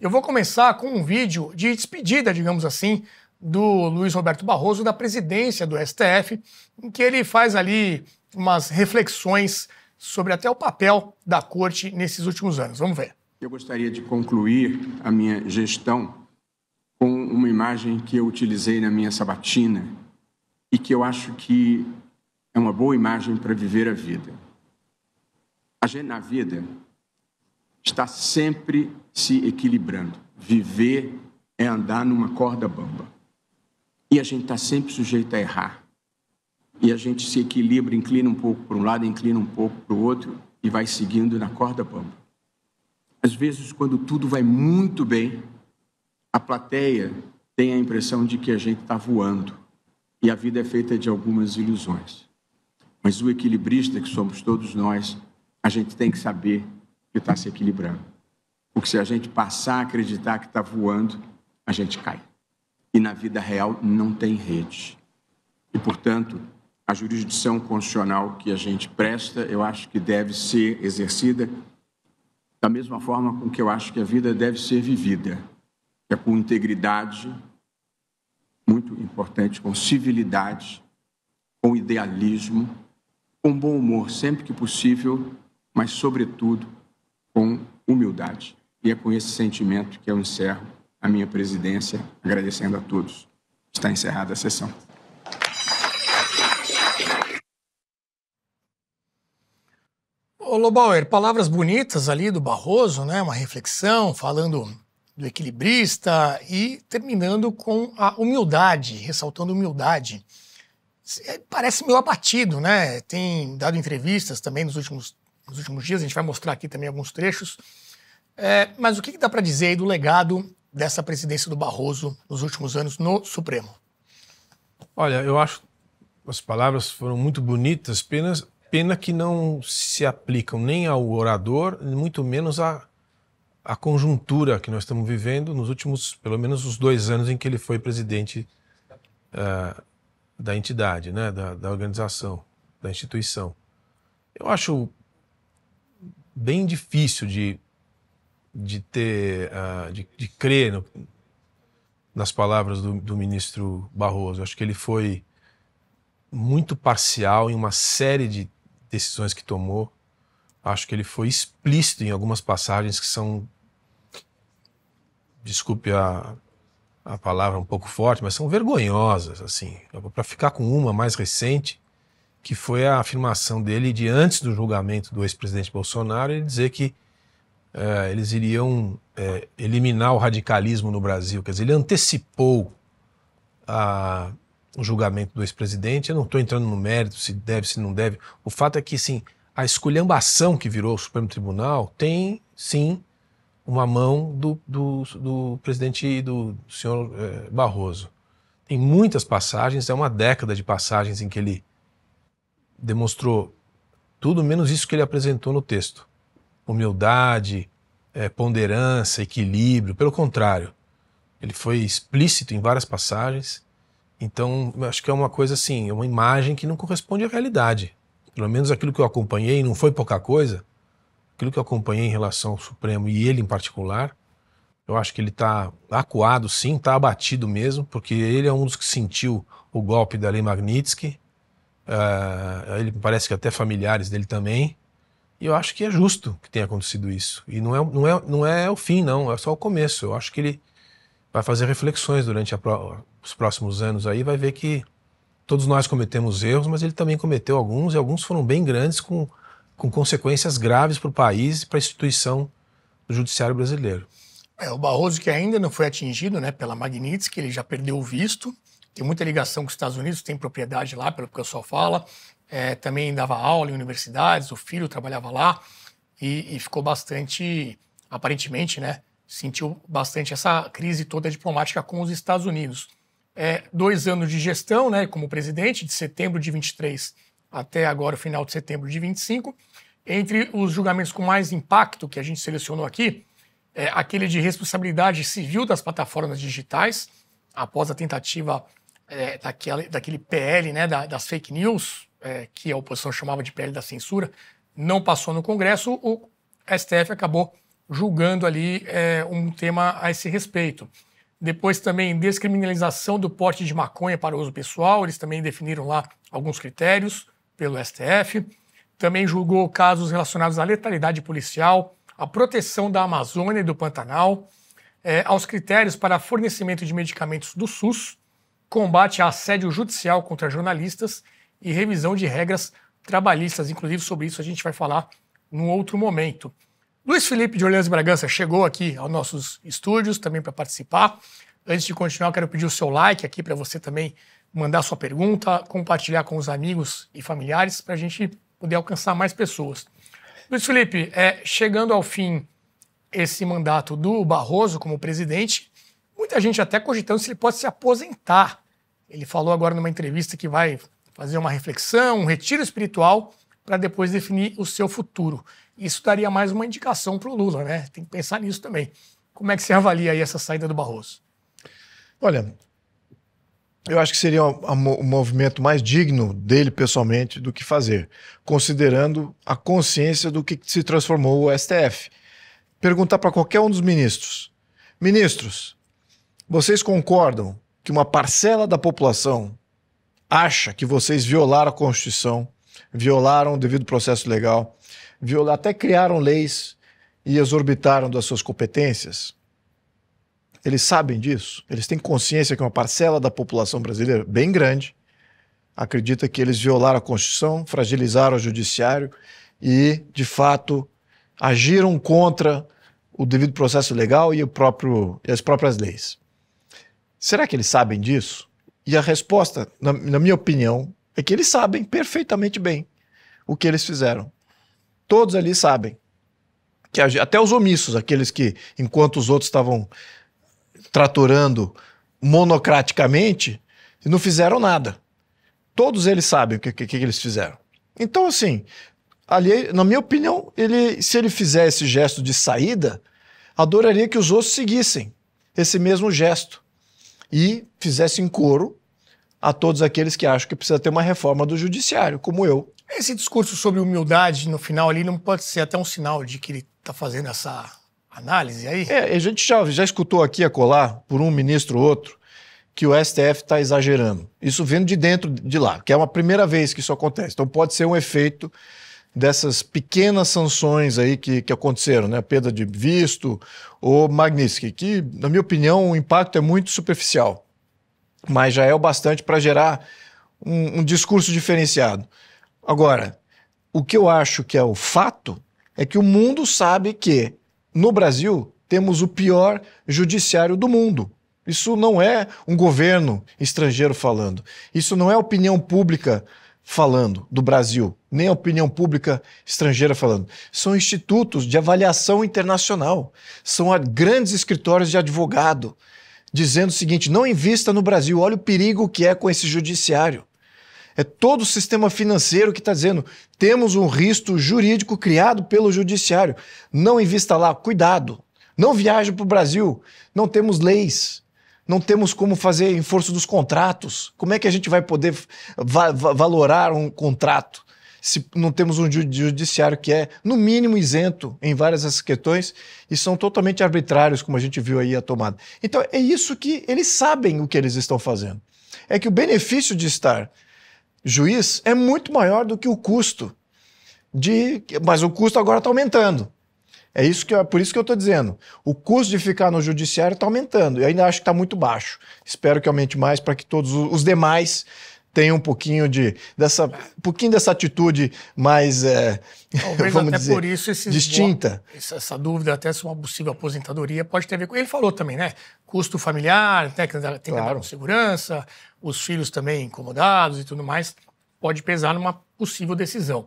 Eu vou começar com um vídeo de despedida, digamos assim, do Luiz Roberto Barroso da presidência do STF, em que ele faz ali umas reflexões sobre até o papel da corte nesses últimos anos. Vamos ver. Eu gostaria de concluir a minha gestão com uma imagem que eu utilizei na minha sabatina e que eu acho que é uma boa imagem para viver a vida. A gente na vida está sempre se equilibrando. Viver é andar numa corda bamba. E a gente está sempre sujeito a errar. E a gente se equilibra, inclina um pouco para um lado, inclina um pouco para o outro e vai seguindo na corda bamba. Às vezes, quando tudo vai muito bem, a plateia tem a impressão de que a gente está voando. E a vida é feita de algumas ilusões. Mas o equilibrista, que somos todos nós, a gente tem que saber que está se equilibrando. Porque se a gente passar a acreditar que está voando, a gente cai. E na vida real não tem rede. E, portanto, a jurisdição constitucional que a gente presta, eu acho que deve ser exercida da mesma forma com que eu acho que a vida deve ser vivida. Que é com integridade, muito importante, com civilidade, com idealismo, com bom humor sempre que possível, mas, sobretudo, com humildade. E é com esse sentimento que eu encerro a minha presidência, agradecendo a todos. Está encerrada a sessão. Ô Lobauer, palavras bonitas ali do Barroso, né? Uma reflexão, falando do equilibrista e terminando com a humildade, ressaltando humildade. Parece meio abatido, né? Tem dado entrevistas também nos últimos dias, a gente vai mostrar aqui também alguns trechos. Mas o que dá para dizer aí do legado dessa presidência do Barroso nos últimos anos no Supremo? Olha, eu acho que as palavras foram muito bonitas, pena que não se aplicam nem ao orador, muito menos à conjuntura que nós estamos vivendo nos últimos, pelo menos os 2 anos em que ele foi presidente da entidade, né, da organização, da instituição. Eu acho bem difícil de crer nas palavras do ministro Barroso. Acho que ele foi muito parcial em uma série de decisões que tomou. Acho que ele foi explícito em algumas passagens que são, desculpe a palavra um pouco forte, mas são vergonhosas, assim. Para ficar com uma mais recente, que foi a afirmação dele de antes do julgamento do ex-presidente Bolsonaro, ele dizer que eles iriam eliminar o radicalismo no Brasil. Quer dizer, ele antecipou o julgamento do ex-presidente. Eu não estou entrando no mérito, se deve, se não deve. O fato é que, sim, a esculhambação que virou o Supremo Tribunal tem, sim, uma mão do presidente e do senhor Barroso. Tem muitas passagens, é uma década de passagens em que ele demonstrou tudo menos isso que ele apresentou no texto. Humildade, ponderância, equilíbrio. Pelo contrário, ele foi explícito em várias passagens. Então, acho que é uma coisa assim, é uma imagem que não corresponde à realidade. Pelo menos aquilo que eu acompanhei, não foi pouca coisa, aquilo que eu acompanhei em relação ao Supremo e ele em particular, eu acho que ele está acuado, sim, está abatido mesmo, porque ele é um dos que sentiu o golpe da Lei Magnitsky, ele parece que até familiares dele também, e eu acho que é justo que tenha acontecido isso. E não é o fim, não, é só o começo. Eu acho que ele vai fazer reflexões durante os próximos anos aí, vai ver que todos nós cometemos erros, mas ele também cometeu alguns, e alguns foram bem grandes, com consequências graves para o país e para a instituição do judiciário brasileiro. O Barroso, que ainda não foi atingido, né, pela Magnitsky, ele já perdeu o visto, tem muita ligação com os Estados Unidos, tem propriedade lá, pelo que o pessoal fala, também dava aula em universidades, o filho trabalhava lá e ficou bastante, aparentemente, né, sentiu bastante essa crise toda diplomática com os Estados Unidos. 2 anos de gestão, né, como presidente, de setembro de 23 até agora, o final de setembro de 25. Entre os julgamentos com mais impacto que a gente selecionou aqui, aquele de responsabilidade civil das plataformas digitais, após a tentativa daquele PL, né, das fake news, que a oposição chamava de PL da censura, não passou no Congresso, o STF acabou julgando ali um tema a esse respeito. Depois também descriminalização do porte de maconha para uso pessoal, eles também definiram lá alguns critérios pelo STF. Também julgou casos relacionados à letalidade policial, à proteção da Amazônia e do Pantanal, aos critérios para fornecimento de medicamentos do SUS, combate a assédio judicial contra jornalistas e revisão de regras trabalhistas. Inclusive, sobre isso a gente vai falar num outro momento. Luiz Felipe de Orleans e Bragança chegou aqui aos nossos estúdios também para participar. Antes de continuar, eu quero pedir o seu like aqui para você também mandar sua pergunta, compartilhar com os amigos e familiares para a gente poder alcançar mais pessoas. Luiz Felipe, chegando ao fim esse mandato do Barroso como presidente, muita gente até cogitando se ele pode se aposentar. Ele falou agora numa entrevista que vai fazer uma reflexão, um retiro espiritual para depois definir o seu futuro. Isso daria mais uma indicação para o Lula, né? Tem que pensar nisso também. Como é que você avalia aí essa saída do Barroso? Olha, eu acho que seria um movimento mais digno dele pessoalmente do que fazer, considerando a consciência do que se transformou o STF. Perguntar para qualquer um dos ministros: ministros, vocês concordam que uma parcela da população acha que vocês violaram a Constituição, violaram o devido processo legal, até criaram leis e exorbitaram das suas competências? Eles sabem disso? Eles têm consciência que uma parcela da população brasileira, bem grande, acredita que eles violaram a Constituição, fragilizaram o judiciário e, de fato, agiram contra o devido processo legal e as próprias leis. Será que eles sabem disso? E a resposta, na minha opinião, é que eles sabem perfeitamente bem o que eles fizeram. Todos ali sabem. Que até os omissos, aqueles que, enquanto os outros estavam tratorando monocraticamente, não fizeram nada. Todos eles sabem o que eles fizeram. Então, assim, ali, na minha opinião, se ele fizer esse gesto de saída, adoraria que os outros seguissem esse mesmo gesto e fizessem coro a todos aqueles que acham que precisa ter uma reforma do judiciário, como eu. Esse discurso sobre humildade no final ali não pode ser até um sinal de que ele está fazendo essa análise aí? A gente já escutou aqui a colar, por um ministro ou outro, que o STF está exagerando. Isso vendo de dentro de lá, que é uma primeira vez que isso acontece. Então pode ser um efeito dessas pequenas sanções aí que aconteceram, né? Perda de visto ou Magnitsky, que, na minha opinião, o impacto é muito superficial, mas já é o bastante para gerar um discurso diferenciado. Agora, o que eu acho que é o fato é que o mundo sabe que, no Brasil, temos o pior judiciário do mundo. Isso não é um governo estrangeiro falando. Isso não é a opinião pública falando do Brasil, nem a opinião pública estrangeira falando. São institutos de avaliação internacional. São grandes escritórios de advogado dizendo o seguinte: não invista no Brasil, olha o perigo que é com esse judiciário. É todo o sistema financeiro que está dizendo: temos um risco jurídico criado pelo judiciário. Não invista lá, cuidado. Não viaje para o Brasil, não temos leis. Não temos como fazer enforço dos contratos. Como é que a gente vai poder valorar um contrato se não temos um judiciário que é, no mínimo, isento em várias dessas questões e são totalmente arbitrários, como a gente viu aí a tomada? Então é isso que eles sabem o que eles estão fazendo. É que o benefício de estar juiz é muito maior do que o custo. Mas o custo agora está aumentando. Por isso que eu estou dizendo. O custo de ficar no judiciário está aumentando. Eu ainda acho que está muito baixo. Espero que aumente mais para que todos os demais tenham um pouquinho dessa atitude mais, talvez vamos até dizer, por isso distinta. Essa dúvida até se uma possível aposentadoria pode ter a ver com... Ele falou também, né? Custo familiar, tem que andar com segurança, os filhos também incomodados e tudo mais, pode pesar numa possível decisão.